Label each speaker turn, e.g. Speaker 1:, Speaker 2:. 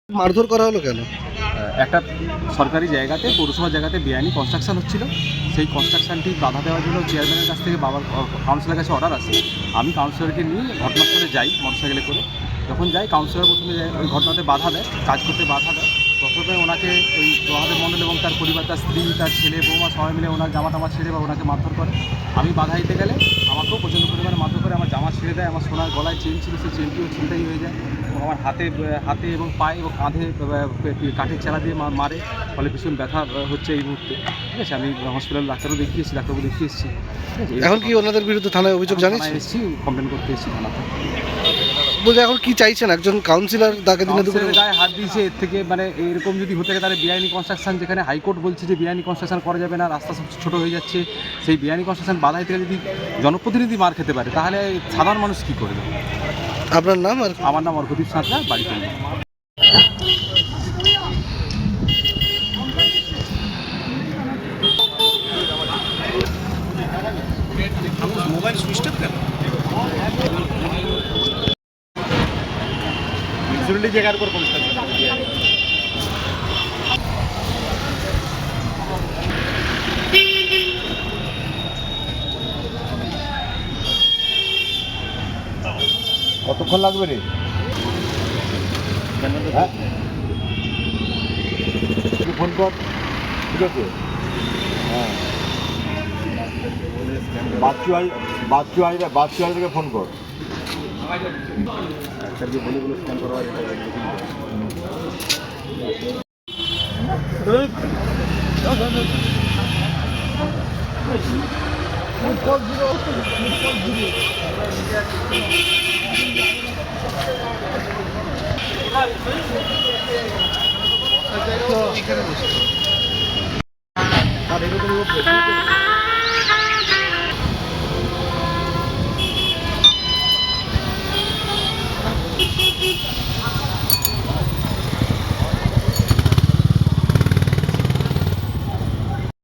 Speaker 1: মারধর করা হলো কেন?
Speaker 2: একটা সরকারি জায়গাতে, পৌরসভার জায়গাতে বেআইনি কনস্ট্রাকশন হচ্ছিল। সেই কনস্ট্রাকশনটি বাধা দেওয়ার জন্য চেয়ারম্যানের কাছ থেকে কাউন্সিলরের কাছে অর্ডার আসে। আমি কাউন্সিলরকে নিয়ে ঘটনাস্থলে যাই মোটরসাইকেলে করে। যখন যাই, কাউন্সিলর প্রথমে ওই ঘটনাতে বাধা দেয়, কাজ করতে বাধা দেয়। প্রথমে ওনাকে ওই মহাদেব মণ্ডল এবং তার পরিবার, তার স্ত্রী, তার ছেলে, বৌমা সবাই মিলে ওনার জামা টামা ছেড়ে বা ওনাকে মারধর করে। আমি বাধা দিতে গেলে আমাকেও প্রচণ্ড পরিমাণে মারধর করে। আমার জামা ছেড়ে দেয়, আমার সোনার গলায় চেন ছিল, সেই চেনটিও ছিনতাই হয়ে যায় এবং আমার হাতে এবং পায়ে এবং কাঁধে কাঠের চালা দিয়ে মারে। ফলে ভীষণ ব্যথা হচ্ছে এই মুহূর্তে। ঠিক আছে, আমি হসপিটাল ডাক্তারবাবু দেখিয়ে এসেছি। ঠিক আছে,
Speaker 1: এখন কি ওনাদের বিরুদ্ধে থানায় অভিযোগ জানিয়েছেন?
Speaker 2: এসেছি, কমপ্লেন করতে এসেছি থানাতে।
Speaker 1: বলতে এখন কি চাইছেন? একজন কাউন্সিলর তাকে দিনে দুপুরে
Speaker 2: গায়ে হাত দিয়েছে, এর থেকে মানে এরকম যদি হতে থাকে তাহলে বেআইনি কনস্ট্রাকশন, যেখানে হাইকোর্ট বলছে যে বেআইনি কনস্ট্রাকশন করা যাবে না, রাস্তা সব ছোটো হয়ে যাচ্ছে, সেই বেআইনি কনস্ট্রাকশন বাধা থেকে যদি জনপ্রতিনিধি মার খেতে পারে, তাহলে সাধারণ মানুষ কী করবে?
Speaker 1: আপনার নাম? আর
Speaker 2: আমার নাম অর্ঘদীপ সাঁতরা, বাড়িতে।
Speaker 1: মোবাইল সুইচ অফ কেন?
Speaker 2: জায়গার উপর
Speaker 3: কতক্ষণ লাগবে রে? হ্যাঁ, ফোন কর। ঠিক আছে, হ্যাঁ, বাচ্চু থেকে ফোন কর।
Speaker 2: স্ক্যান করা হয়।
Speaker 1: এখানে বসে